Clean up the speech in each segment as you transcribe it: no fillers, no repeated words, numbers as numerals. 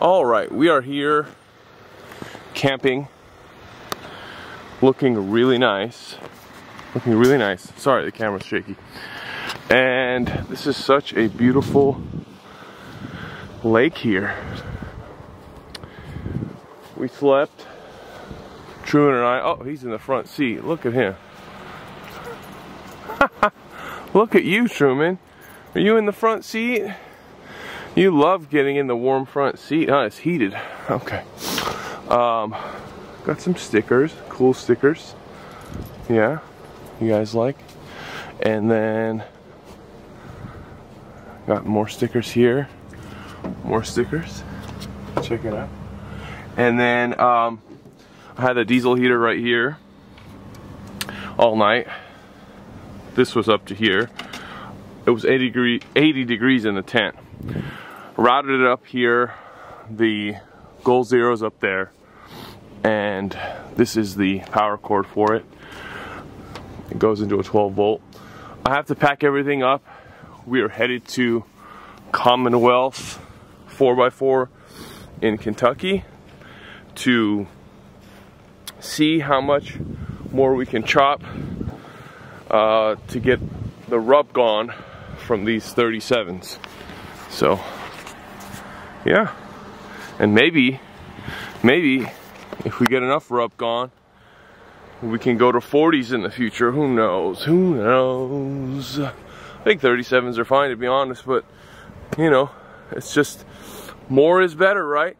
All right, we are here camping, looking really nice. Sorry, the camera's shaky. And this is such a beautiful lake here. We slept, Truman and I, oh, he's in the front seat. Look at him. Look at you, Truman. Are you in the front seat? You love getting in the warm front seat, huh? It's heated. Okay. Got some stickers, cool stickers. Yeah, you guys like? And then got more stickers here. More stickers. Check it out. And then I had a diesel heater right here all night. This was up to here. It was 80 degrees in the tent. Routed it up here. The goal zero's up there. And this is the power cord for it. It goes into a 12 volt. I have to pack everything up. We are headed to Commonwealth 4x4 in Kentucky to see how much more we can chop to get the rub gone from these 37s. So yeah, and maybe if we get enough rub gone, we can go to 40s in the future. Who knows? Who knows? I think 37s are fine, to be honest, but you know, it's just more is better, right?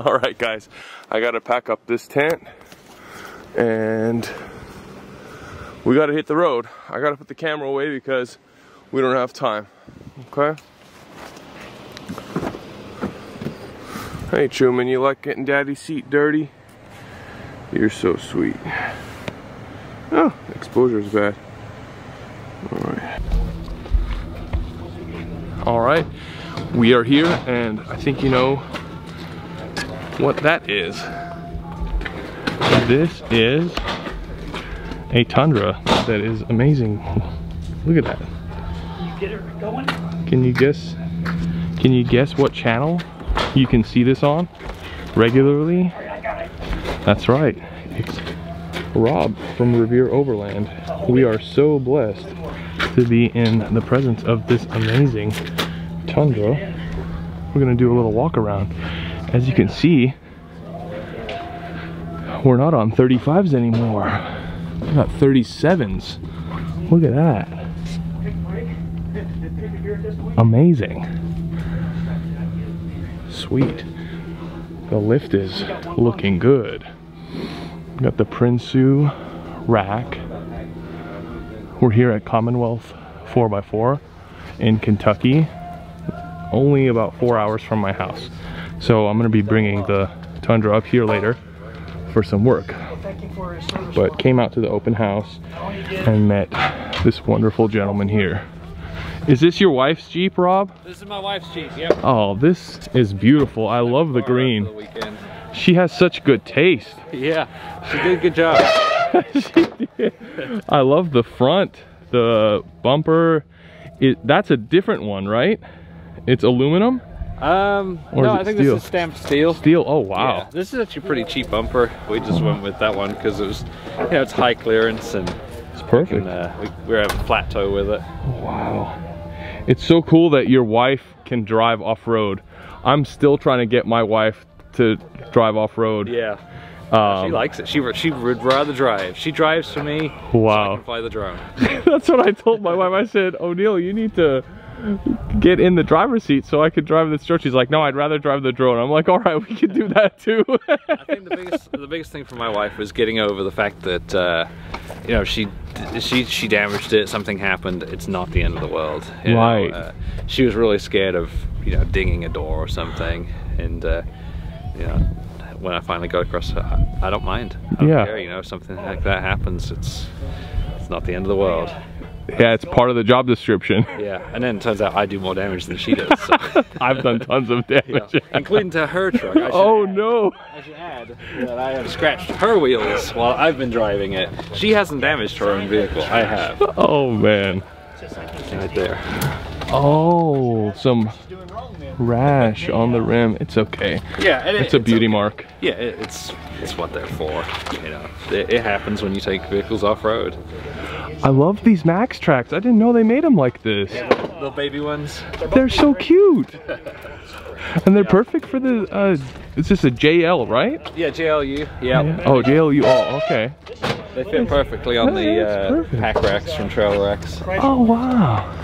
All right, guys, I gotta pack up this tent and we gotta hit the road. I gotta put the camera away because we don't have time. Okay? Hey, Truman, you like getting Daddy's seat dirty? You're so sweet. Oh, exposure's bad. All right, we are here, and I think you know what that is. This is a Tundra that is amazing. Look at that. You get it going? Can you guess what channel you can see this on regularly? That's right. It's Rob from Revere Overland. We are so blessed to be in the presence of this amazing Tundra. We're gonna do a little walk around. As you can see, we're not on 35s anymore. We got 37s. Look at that. Amazing. Sweet. The lift is looking good. We got the Prinsu rack. We're here at Commonwealth 4x4 in Kentucky. Only about 4 hours from my house. So I'm gonna be bringing the Tundra up here later for some work. But came out to the open house and met this wonderful gentleman here. Is this your wife's Jeep, Rob? This is my wife's Jeep, yep. Oh, this is beautiful. I love the green. She has such good taste. Yeah, she did a good job. She did. I love the front, the bumper. That's a different one, right? It's aluminum? No, I think steel? This is stamped steel. Steel, oh wow. Yeah, this is actually a pretty cheap bumper. We just went with that one because it was, you know, it's high clearance and it's perfect. We were having a flat toe with it. Wow. It's so cool that your wife can drive off-road. I'm still trying to get my wife to drive off-road. Yeah. She likes it. She would rather drive. She drives for me. Wow. So I can fly the drone. That's what I told my wife. I said, O'Neill, you need to get in the driver's seat so I could drive this drone. She's like, no, I'd rather drive the drone. I'm like, all right, we can do that too. I think the biggest thing for my wife was getting over the fact that you know, she damaged it, something happened, it's not the end of the world. You know, she was really scared of, you know, dinging a door or something, and you know, when I finally got across, I don't mind. I don't care, you know, if something like that happens, it's not the end of the world. Yeah, it's part of the job description. Yeah, and then it turns out I do more damage than she does. So. I've done tons of damage. Yeah. Including to her truck. No. I should add that I have scratched her wheels while I've been driving it. She hasn't damaged her own vehicle. I have. Oh, man. Right there. Oh, some rash on the rim. It's okay. Yeah, it's a beauty mark. Yeah, it's what they're for. You know, it happens when you take vehicles off road. I love these Max Tracks. I didn't know they made them like this. Yeah, little baby ones. They're so cute. And they're perfect for the, it's just a JL, right? Yeah, JLU. Yeah. Oh, JLU. Oh, okay. They fit perfectly on the pack racks from Trail Racks. Oh, wow.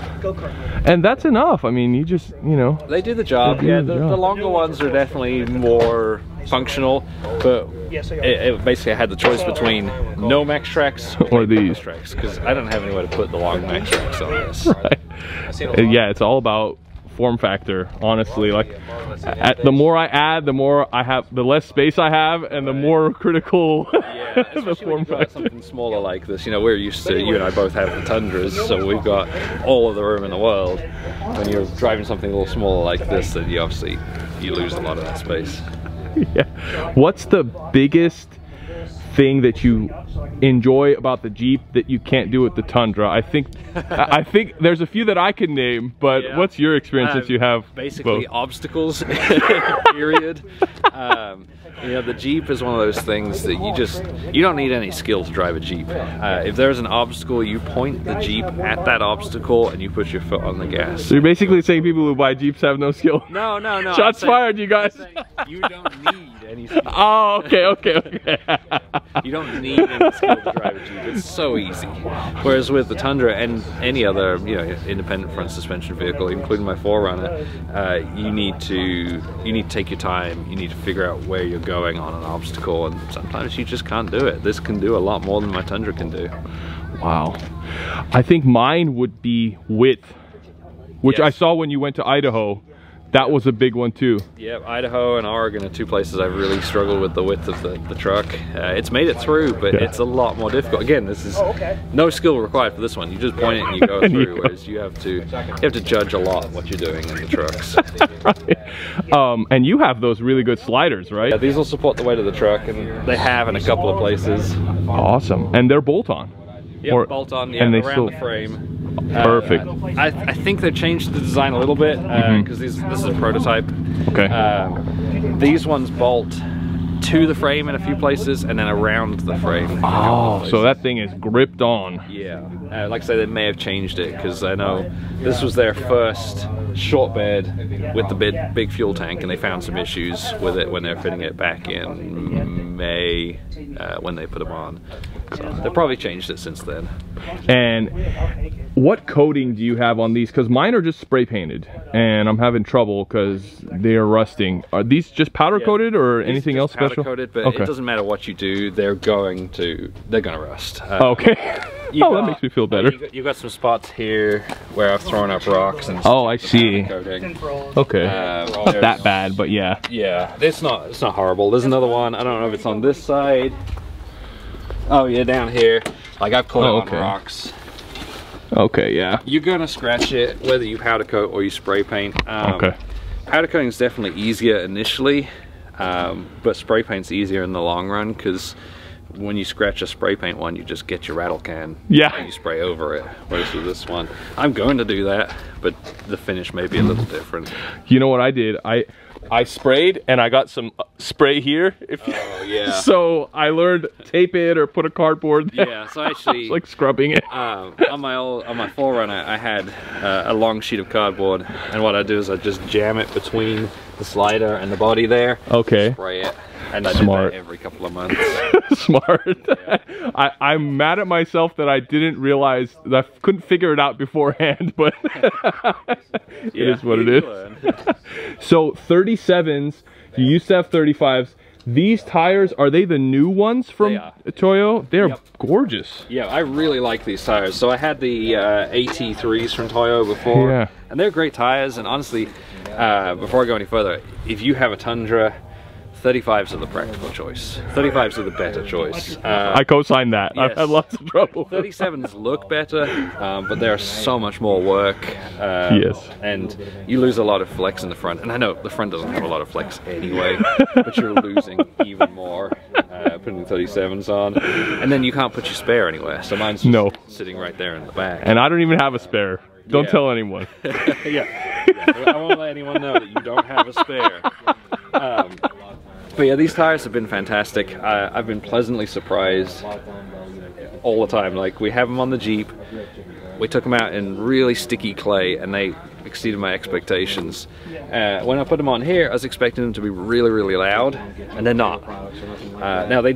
And that's enough. I mean, you just, you know. They do the job. Yeah, the longer ones are definitely more functional, but basically I had the choice between no Max Tracks or these Max Tracks, because I don't have anywhere to put the long Max Tracks on this. Right. Yeah, it's all about form factor, honestly. Like, the more I add, the more I have, the less space I have, and the more critical the form factor. Something smaller like this, you know, we're used to, you and I both have the Tundras, so we've got all of the room in the world. When you're driving something a little smaller like this, then you obviously lose a lot of that space. Yeah. What's the biggest thing that you enjoy about the Jeep that you can't do with the Tundra? I think there's a few that I can name, but yeah. What's your experience since you have basically both? Obstacles, period. You know, the Jeep is one of those things that you don't need any skill to drive a Jeep. If there's an obstacle, you point the Jeep at that obstacle and you put your foot on the gas. So you're basically saying people who buy Jeeps have no skill? No. Shots fired, you guys. You don't need any skill. Oh, okay. You don't need any skill to drive a Jeep. It's so easy. Whereas with the Tundra and any other, you know, independent front suspension vehicle, including my 4Runner, you need to take your time. You need to figure out where you're going on an obstacle, and sometimes you just can't do it. This can do a lot more than my Tundra can do. Wow. I think mine would be width, which I saw when you went to Idaho. That was a big one too. Yeah, Idaho and Oregon are two places I've really struggled with the width of the truck. It's made it through, but it's a lot more difficult. Again, this is no skill required for this one. You just point it and you go through, whereas you have to judge a lot what you're doing in the trucks. Right. And you have those really good sliders, right? Yeah, these will support the weight of the truck, and they have in a couple of places. Awesome. And they're bolt-on. Yeah, bolt-on, yeah, around the frame. Perfect. I think they've changed the design a little bit, because this is a prototype. Okay. These ones bolt to the frame in a few places and then around the frame. Oh, so that thing is gripped on. Yeah. Like I say, they may have changed it, because I know this was their first short bed with the big fuel tank, and they found some issues with it when they're fitting it back in May when they put them on. So they've probably changed it since then. And what coating do you have on these? Because mine are just spray painted, and I'm having trouble because they are rusting. Are these just powder coated or anything else special? Powder coated, but it doesn't matter what you do, they're gonna rust. Okay. That makes me feel better. You've got some spots here where I've thrown up rocks and I see. Coating. Okay. Not that bad, but yeah. Yeah, it's not horrible. There's another one. I don't know if it's on this side. Oh yeah, down here. Like I've caught it on rocks. Okay, yeah. You're gonna scratch it whether you powder coat or you spray paint. Powder coating is definitely easier initially, but spray paint's easier in the long run, because when you scratch a spray paint one, you just get your rattle can and you spray over it. Whereas with this one, I'm going to do that, but the finish may be a little different. You know what I did? I sprayed and I got some spray here. So I learned tape it or put a cardboard there. Yeah, so actually like scrubbing it. on my 4Runner, I had a long sheet of cardboard, and what I do is I just jam it between the slider and the body there. Okay. Spray it. And I do that every couple of months. Smart. Yeah. I'm mad at myself that I didn't realize, that I couldn't figure it out beforehand, but it is what it is. So 37s, you used to have 35s. These tires, are they the new ones from Toyo? They're gorgeous. Yeah, I really like these tires. So I had the AT3s from Toyo before, and they're great tires. And honestly, before I go any further, if you have a Tundra, 35s are the practical choice. 35s are the better choice. I co-sign that. Yes. I've had lots of trouble. 37s look better, but they're so much more work. And you lose a lot of flex in the front. And I know the front doesn't have a lot of flex anyway, but you're losing even more putting the 37s on. And then you can't put your spare anywhere. So mine's just sitting right there in the back. And I don't even have a spare. Don't tell anyone. I won't let anyone know that you don't have a spare. But yeah, these tires have been fantastic. I've been pleasantly surprised all the time. Like, we have them on the Jeep. We took them out in really sticky clay and they exceeded my expectations. When I put them on here, I was expecting them to be really, really loud, and they're not. Now they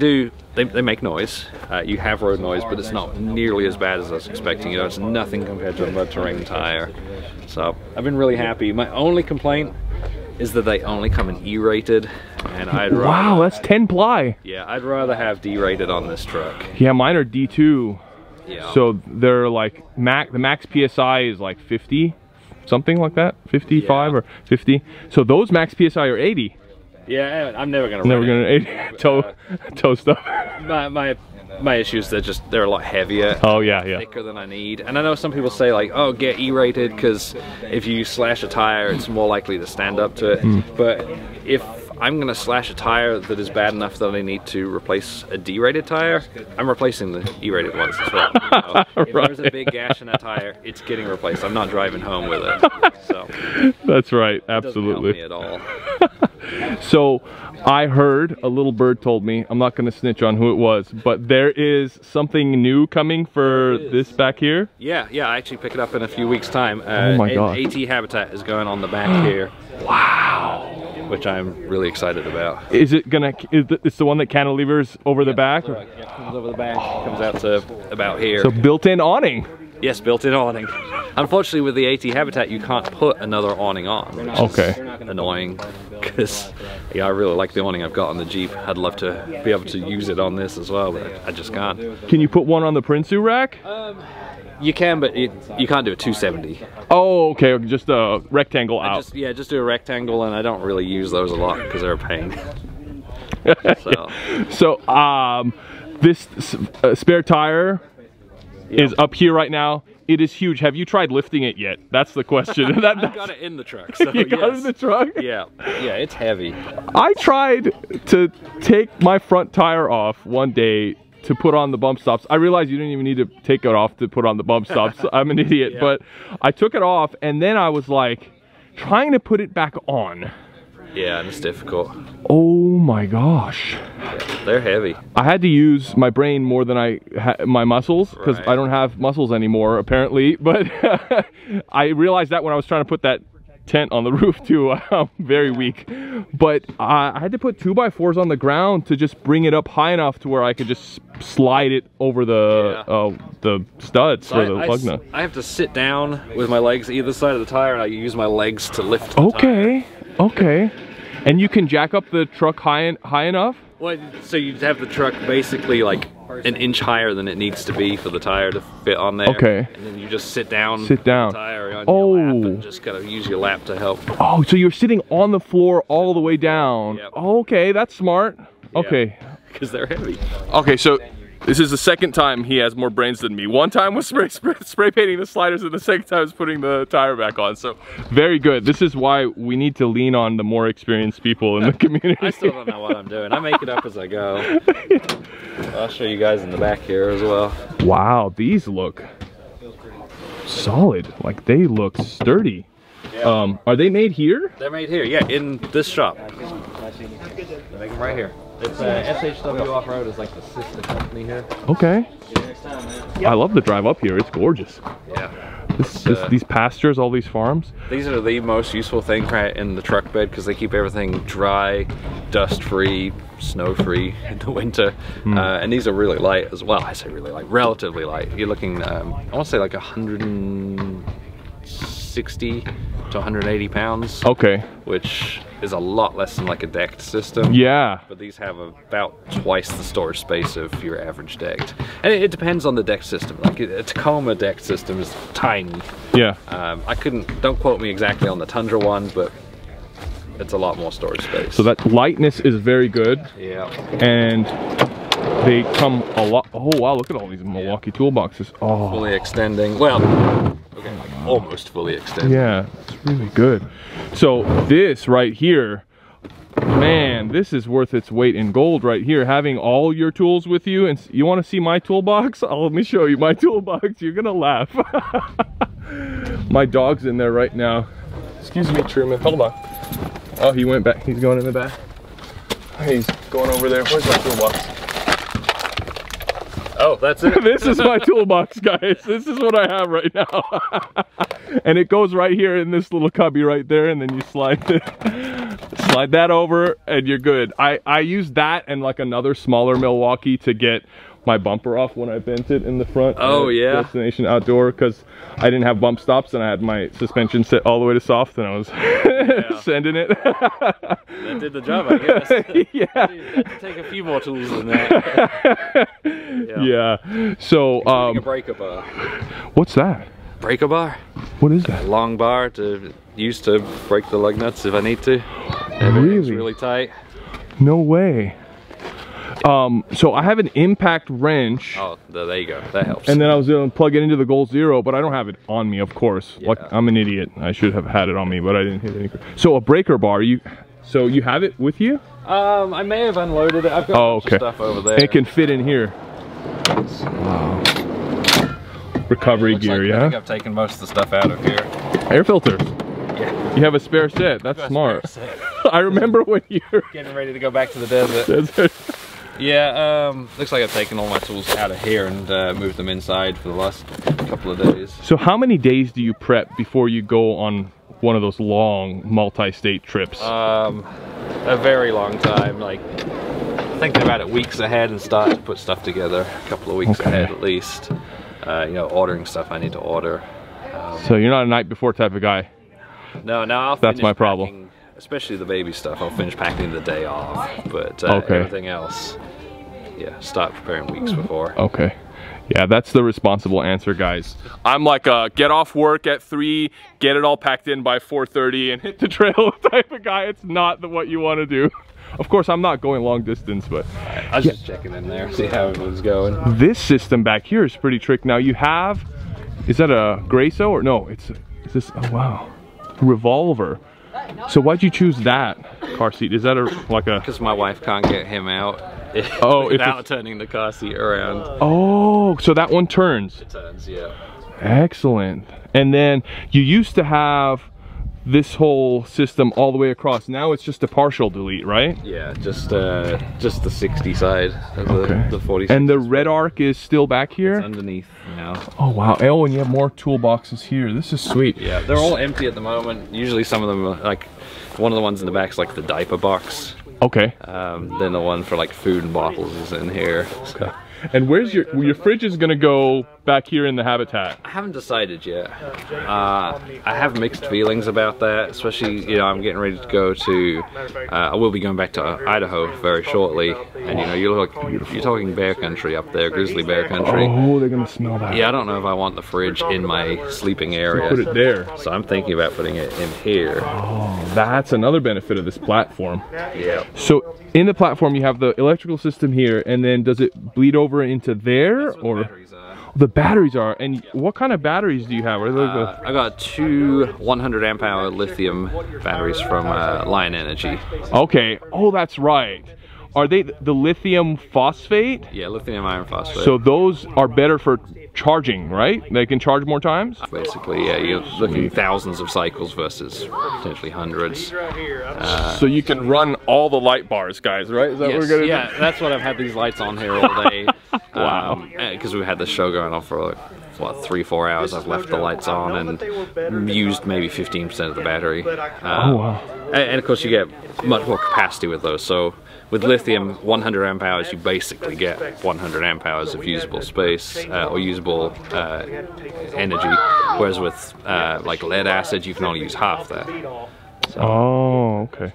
make noise. You have road noise, but it's not nearly as bad as I was expecting. You know, it's nothing compared to a mud terrain tire. So I've been really happy. My only complaint is that they only come in E-rated, and I'd rather... Wow, that's 10 ply. Yeah, I'd rather have D-rated on this truck. Yeah, mine are D2. Yeah. So they're like, the max PSI is like 50, something like that, 55 or 50. So those max PSI are 80. Yeah, I'm never gonna tow stuff. My issue is they're a lot heavier. Oh yeah, thicker than I need. And I know some people say like, oh, get E-rated because if you slash a tire, it's more likely to stand up to it. But if I'm gonna slash a tire that is bad enough that I need to replace a D-rated tire, I'm replacing the E-rated ones as well. So if there's a big gash in that tire, it's getting replaced. I'm not driving home with it. So that's right, absolutely. It doesn't help me at all. So I heard, a little bird told me, I'm not gonna snitch on who it was, but there is something new coming for this back here? Yeah, I actually pick it up in a few weeks' time. Oh my God. AT Habitat is going on the back here. Wow. Which I'm really excited about. Is it gonna, it's the one that cantilevers over the back? Yeah, comes over the back, comes out to about here. So built-in awning? Yes, built-in awning. Unfortunately, with the AT Habitat, you can't put another awning on, which is annoying, because yeah, I really like the awning I've got on the Jeep. I'd love to be able to use it on this as well, but I just can't. Can you put one on the Prinsu rack? You can, but you can't do a 270. Oh, okay, just a rectangle out. Just do a rectangle, and I don't really use those a lot because they're a pain. So this spare tire is up here right now. It is huge. Have you tried lifting it yet? That's the question. I've got it in the truck. So you got it in the truck? Yeah, it's heavy. I tried to take my front tire off one day to put on the bump stops. I realized you didn't even need to take it off to put on the bump stops. I'm an idiot, but I took it off and then I was like trying to put it back on. Yeah, and it's difficult. Oh my gosh. Yeah, they're heavy. I had to use my brain more than my muscles, because I don't have muscles anymore apparently, but I realized that when I was trying to put that tent on the roof too. I'm very weak, but I had to put 2x4s on the ground to just bring it up high enough to where I could just slide it over the studs for the lug nut. I have to sit down with my legs either side of the tire, and I use my legs to lift the tire. Okay. And you can jack up the truck high enough? Well, so you have the truck basically like an inch higher than it needs to be for the tire to fit on there. Okay. And then you just sit down. The tire on your lap and just gotta use your lap to help. Oh, so you're sitting on the floor all the way down. Yep. Okay, that's smart. Okay. Because they're heavy. Okay, so this is the second time he has more brains than me. One time was spray painting the sliders, and the second time was putting the tire back on. So very good. This is why we need to lean on the more experienced people in the community. I still don't know what I'm doing. I make it up as I go. I'll show you guys in the back here as well. Wow, these look solid. Like, they look sturdy. Yeah. Are they made here? They're made here, yeah, in this shop. They make them right here. It's SHW Off-Road is like the sister company here. Okay. I love the drive up here. It's gorgeous. Yeah. These pastures, all these farms. These are the most useful thing right in the truck bed because they keep everything dry, dust-free, snow-free in the winter. And these are really light as well. I say really light, relatively light. You're looking, I want to say like 160 to 180 pounds. Okay. Which is a lot less than like a decked system. Yeah. But these have about twice the storage space of your average decked. And it depends on the decked system. Like a Tacoma decked system is tiny. Yeah. Don't quote me exactly on the Tundra one, but it's a lot more storage space. So that lightness is very good. Yeah. And they come a lot. Oh wow, look at all these Milwaukee toolboxes. Oh. Fully extending. Well, okay, almost fully extending. Yeah, it's really good. So this right here, man, this is worth its weight in gold right here. Having all your tools with you, and you want to see my toolbox? Let me show you my toolbox. You're gonna laugh. My dog's in there right now. Excuse me, Truman. Hold on. Oh, he went back. He's going in the back. He's going over there. Where's my toolbox? Oh, that's it. This is my toolbox, guys. This is what I have right now. And it goes right here in this little cubby right there, and then you slide that over and you're good. I use that and like another smaller Milwaukee to get my bumper off when I bent it in the front. Oh yeah. Destination Outdoor, because I didn't have bump stops and I had my suspension set all the way to soft and I was sending it. That did the job, I guess. Yeah. Had to take a few more tools than that. Yeah. So a breaker bar. What's that? Breaker bar? What is that? A long bar to use to break the lug nuts if I need to. Everything's really tight. No way. So I have an impact wrench. Oh, there you go. That helps. And then I was going to plug it into the Goal Zero, but I don't have it on me, of course. Yeah. Like, I'm an idiot. I should have had it on me, but I didn't hit any. So a breaker bar, so you have it with you? I may have unloaded it. I've got a bunch of stuff over there. It can fit in here. Wow. Recovery gear, yeah? I think I've taken most of the stuff out of here. Air filters. Yeah. You have a spare set. That's smart. I remember when you were getting ready to go back to the desert. Yeah, looks like I've taken all my tools out of here and moved them inside for the last couple of days. So how many days do you prep before you go on one of those long multi-state trips? A very long time, like thinking about it weeks ahead and starting to put stuff together a couple of weeks ahead at least. You know, ordering stuff I need to order. So you're not a night before type of guy? No, I'll That's my problem. Packing, especially the baby stuff, I'll finish packing the day off. But everything else, yeah, start preparing weeks before. Okay. Yeah, that's the responsible answer, guys. I'm like a get off work at 3, get it all packed in by 4:30 and hit the trail type of guy. It's not what you want to do. Of course, I'm not going long distance, but... I was just checking in there, see how it was going. This system back here is pretty tricky. Now you have, is that a Graco or no? Is this, oh wow, revolver. So why'd you choose that car seat? Is that like a... Because my wife can't get him out without turning the car seat around. Oh, so that one turns. It turns, yeah. Excellent. And then you used to have this whole system all the way across. Now it's just a partial delete, right? Yeah, just the 60 side of the 40. And the red arc is still back here? It's underneath now. Oh wow. Oh, and you have more toolboxes here. This is sweet. Yeah, they're all empty at the moment. Usually some of them are like, one of the ones in the back is like the diaper box. Okay. Then the one for like food and bottles is in here. Okay. And where's your fridge is gonna go back here in the habitat? I haven't decided yet. I have mixed feelings about that, especially, you know, I'm getting ready to go to, I will be going back to Idaho very shortly, and you know, you're talking bear country up there, grizzly bear country. Oh, they're gonna smell that. Yeah, I don't know if I want the fridge in my sleeping area. So put it there. So I'm thinking about putting it in here. Oh, that's another benefit of this platform. Yeah. So in the platform you have the electrical system here, and then does it bleed over into there, or the batteries are? And what kind of batteries do you have? I got 2 100 amp hour lithium batteries from Lion Energy. Okay. Oh, that's right. Are they the lithium phosphate? Yeah, lithium iron phosphate. So those are better for charging, right? They can charge more times? Basically, yeah, you're looking at thousands of cycles versus potentially hundreds. So you can run all the light bars, guys, right? Is that what we're gonna do? That's what I've had these lights on here all day. Wow. Because we've had this show going on for like, what, 3-4 hours. I've left the lights on and used maybe 15% of the battery. Oh, wow. And of course you get much more capacity with those. So with lithium, 100 amp hours, you basically get 100 amp hours of usable space or usable energy. Whereas with like lead acid, you can only use half that. So. Oh, okay.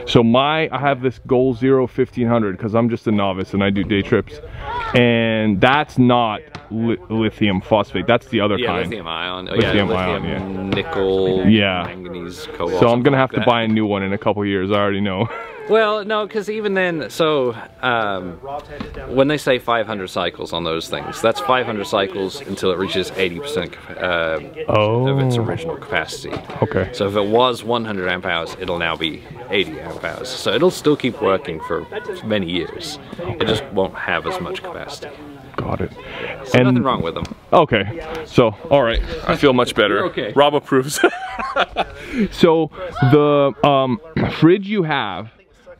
So I have this Goal Zero 1500 because I'm just a novice and I do day trips, and that's not lithium phosphate. That's the other kind. Lithium ion. Lithium ion, nickel, manganese, cobalt. So I'm gonna have to buy a new one in a couple years. I already know. Well, no, because even then, so when they say 500 cycles on those things, that's 500 cycles until it reaches 80% of its original capacity. Okay. So if it was 100 amp hours, it'll now be 80 amp hours. So it'll still keep working for many years. It just won't have as much capacity. Got it. So nothing wrong with them. Okay, so, all right, I feel much better. You're okay. Rob approves. So, the fridge you have,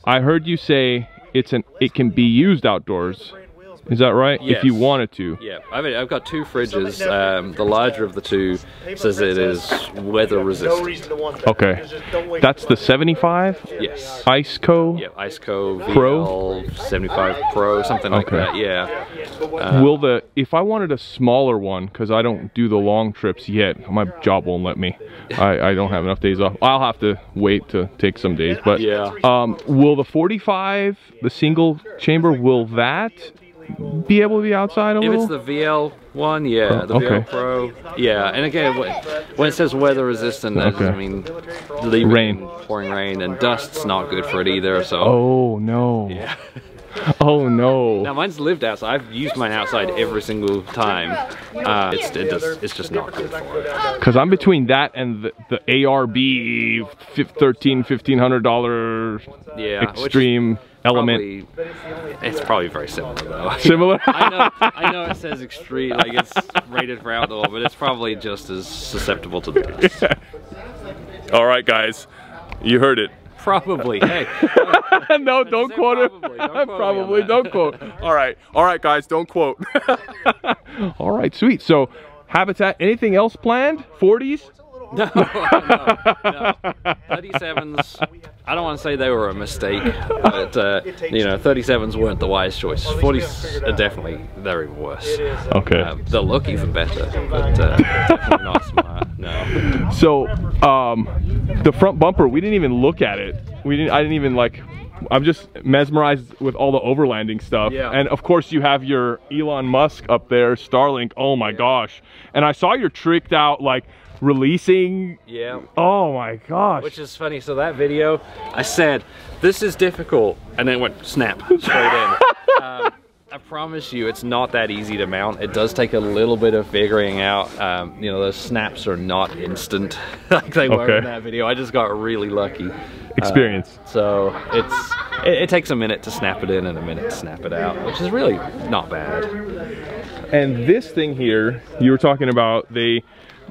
I heard you say it can be used outdoors. Is that right? Yes. If you wanted to. Yeah, I've got two fridges. The larger of the two says it is weather resistant. Okay. That's the 75? Yes. IceCo? Yeah, IceCo Pro? VL 75 Pro, something like that, yeah. If I wanted a smaller one, because I don't do the long trips yet, my job won't let me. I don't have enough days off. I'll have to wait to take some days. But yeah. Will the 45, the single chamber, will that be able to be outside a little? If it's the VL one, yeah, the VL Pro, yeah. And again, when it says weather resistant, that doesn't mean rain, pouring rain, and dust's not good for it either. So. Oh no. Yeah. Oh no. Now mine's lived outside. I've used mine outside every single time. It's just not good for it. Because I'm between that and the ARB $1,500 extreme element. It's probably very similar though. Similar? I know it says extreme, like it's rated for outdoor, but it's probably just as susceptible to the dust. Yeah. All right, guys, you heard it. Probably. Hey. No, don't quote it. Probably don't quote. All right, guys, don't quote. All right, sweet. So, habitat. Anything else planned? 40s? No. 37s. I don't want to say they were a mistake, but you know, 37s weren't the wise choice. 40s are definitely very worse. Okay. They'll look even better, but definitely not smart. No. So, the front bumper, we didn't even look at it. I didn't even like. I'm just mesmerized with all the overlanding stuff. Yeah. And of course you have your Elon Musk up there, Starlink. Oh my gosh. And I saw your tricked out like releasing. Yeah. Oh my gosh. Which is funny. So that video, I said, this is difficult. And then it went snap straight in. I promise you, it's not that easy to mount. It does take a little bit of figuring out. You know, those snaps are not instant like they were in that video. I just got really lucky. Experience. So it takes a minute to snap it in and a minute to snap it out, which is really not bad. And this thing here, you were talking about, they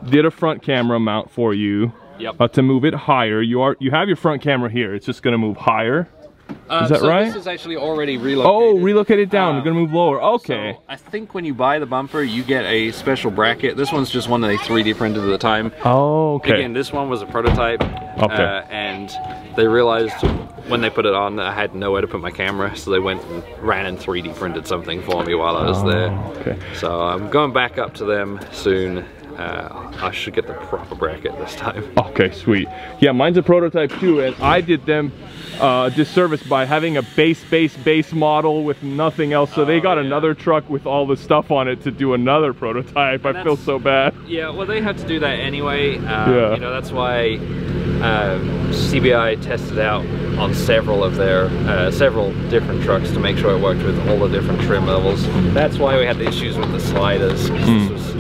did a front camera mount for you. Yep. To move it higher. You have your front camera here. It's just going to move higher. Is that right? This is actually already relocated. Oh, relocated down. We're gonna move lower. Okay. So I think when you buy the bumper, you get a special bracket. This one's just one that they 3D printed at the time. Oh, okay. Again, this one was a prototype. Okay. And they realized when they put it on that I had nowhere to put my camera, so they went and ran and 3D printed something for me while I was there. Okay. So I'm going back up to them soon. I should get the proper bracket this time. Okay, sweet. Yeah, mine's a prototype too, and I did them disservice by having a base model with nothing else. So they got another truck with all the stuff on it to do another prototype. I feel so bad. Yeah, well, they had to do that anyway. You know, that's why CBI tested out on several of their several different trucks to make sure it worked with all the different trim levels. That's why we had the issues with the sliders. This was,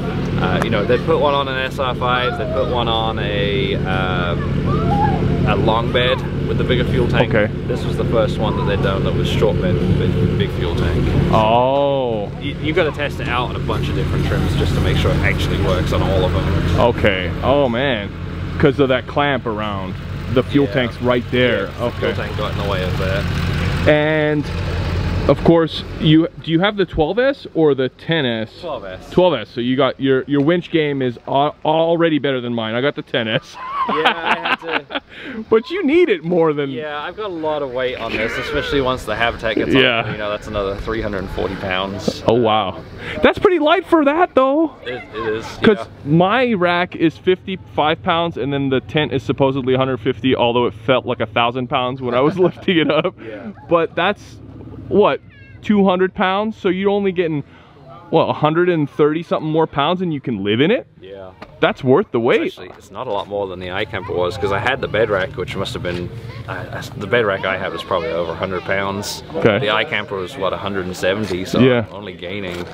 you know, they put one on an SR5, they put one on a long bed with the bigger fuel tank. Okay. This was the first one that they'd done that was short bed with big fuel tank. Oh. You've got to test it out on a bunch of different trims just to make sure it actually works on all of them. Okay. Oh man. Because of that clamp around. The fuel tank's right there. The fuel tank got in the way of that. And of course, do you have the 12S or the 10S? 12S. 12S. So you got your winch game is already better than mine. I got the 10S. Yeah, I had to. But you need it more than. Yeah, I've got a lot of weight on this, especially once the habitat gets on. You know, that's another 340 pounds. Oh wow, that's pretty light for that though. It is. Because my rack is 55 pounds, and then the tent is supposedly 150. Although it felt like 1,000 pounds when I was lifting it up. Yeah. But that's what, 200 pounds? So you're only getting what, 130 something more pounds, and you can live in it. Yeah. That's worth the weight. Actually, it's not a lot more than the iCamper was, because I had the bed rack, which must have been, the bed rack I have is probably over 100 pounds. Okay. The iCamper was, what, 170, so I'm only gaining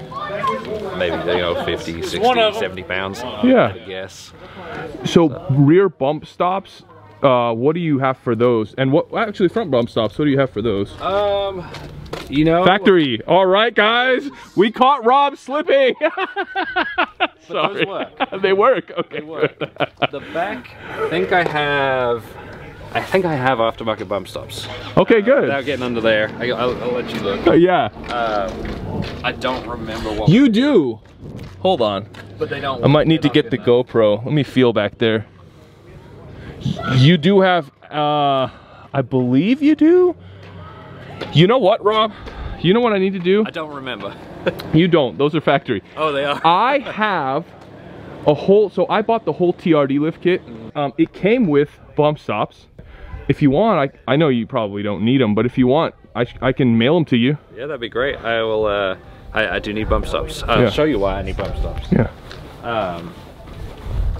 maybe, you know, 50, 60, 70 pounds. Yeah. I guess. So rear bump stops, what do you have for those? And what actually front bump stops? What do you have for those? You know, factory. All right, guys, we caught Rob slipping. Sorry. Those work. They work. Okay. They work. The back, I think I have aftermarket bump stops. Okay, good. Without getting under there, I'll let you look. Yeah. I don't remember what. You do. Hold on. But they don't. I might need to get the GoPro. Let me feel back there. You do have, I believe you do. You know what, Rob? You know what I need to do? I don't remember. You don't. Those are factory. Oh, they are. I have a whole, so I bought the whole TRD lift kit. It came with bump stops. If you want, I know you probably don't need them, but if you want, I can mail them to you. Yeah, that'd be great. I will, I do need bump stops. I'll show you why I need bump stops. Yeah.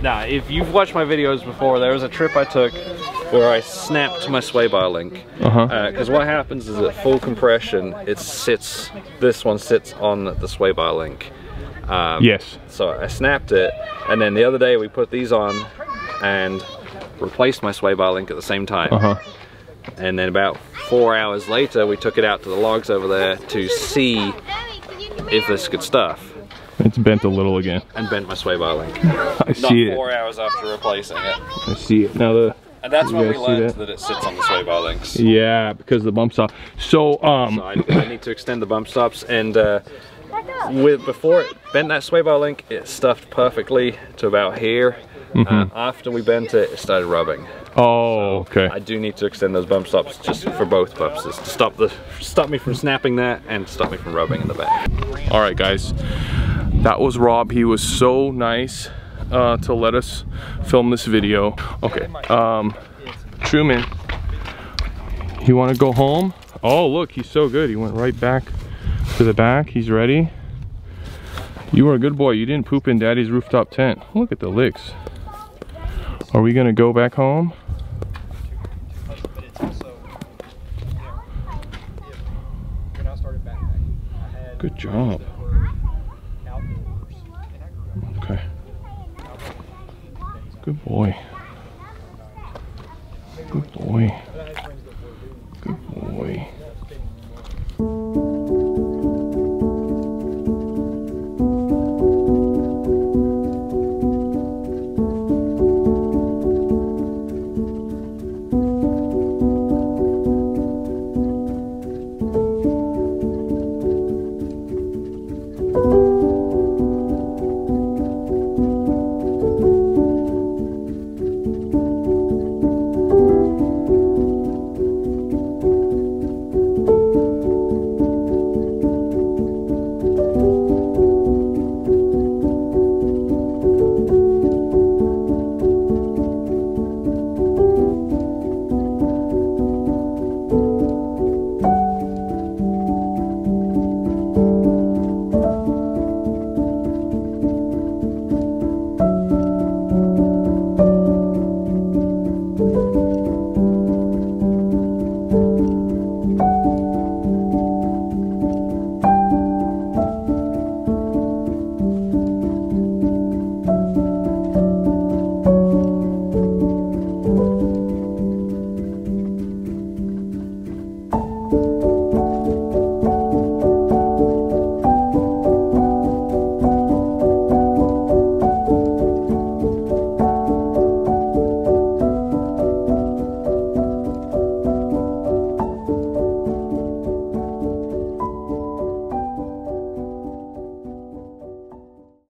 Now, if you've watched my videos before, there was a trip I took where I snapped my sway bar link. Because what happens is at full compression, this one sits on the sway bar link. Yes. So I snapped it, and then the other day we put these on and replaced my sway bar link at the same time. And then about 4 hours later, we took it out to the logs over there to see if this could stuff. It's bent a little again. And bent my sway bar link. I see it. Not 4 hours after replacing it. I see it. Now and that's when we learned that it sits on the sway bar links. Yeah, because of the bump stop. So, so I need to extend the bump stops, and before it bent that sway bar link, it stuffed perfectly to about here. After we bent it, it started rubbing. Oh, okay. I do need to extend those bump stops just for both purposes, to stop me from snapping that and stop me from rubbing in the back. All right, guys, that was Rob. He was so nice to let us film this video. Okay, Truman, you want to go home? Oh, look, he's so good. He went right back to the back. He's ready. You were a good boy. You didn't poop in Daddy's rooftop tent. Look at the licks. Are we gonna go back home? Good job. Okay. Good boy.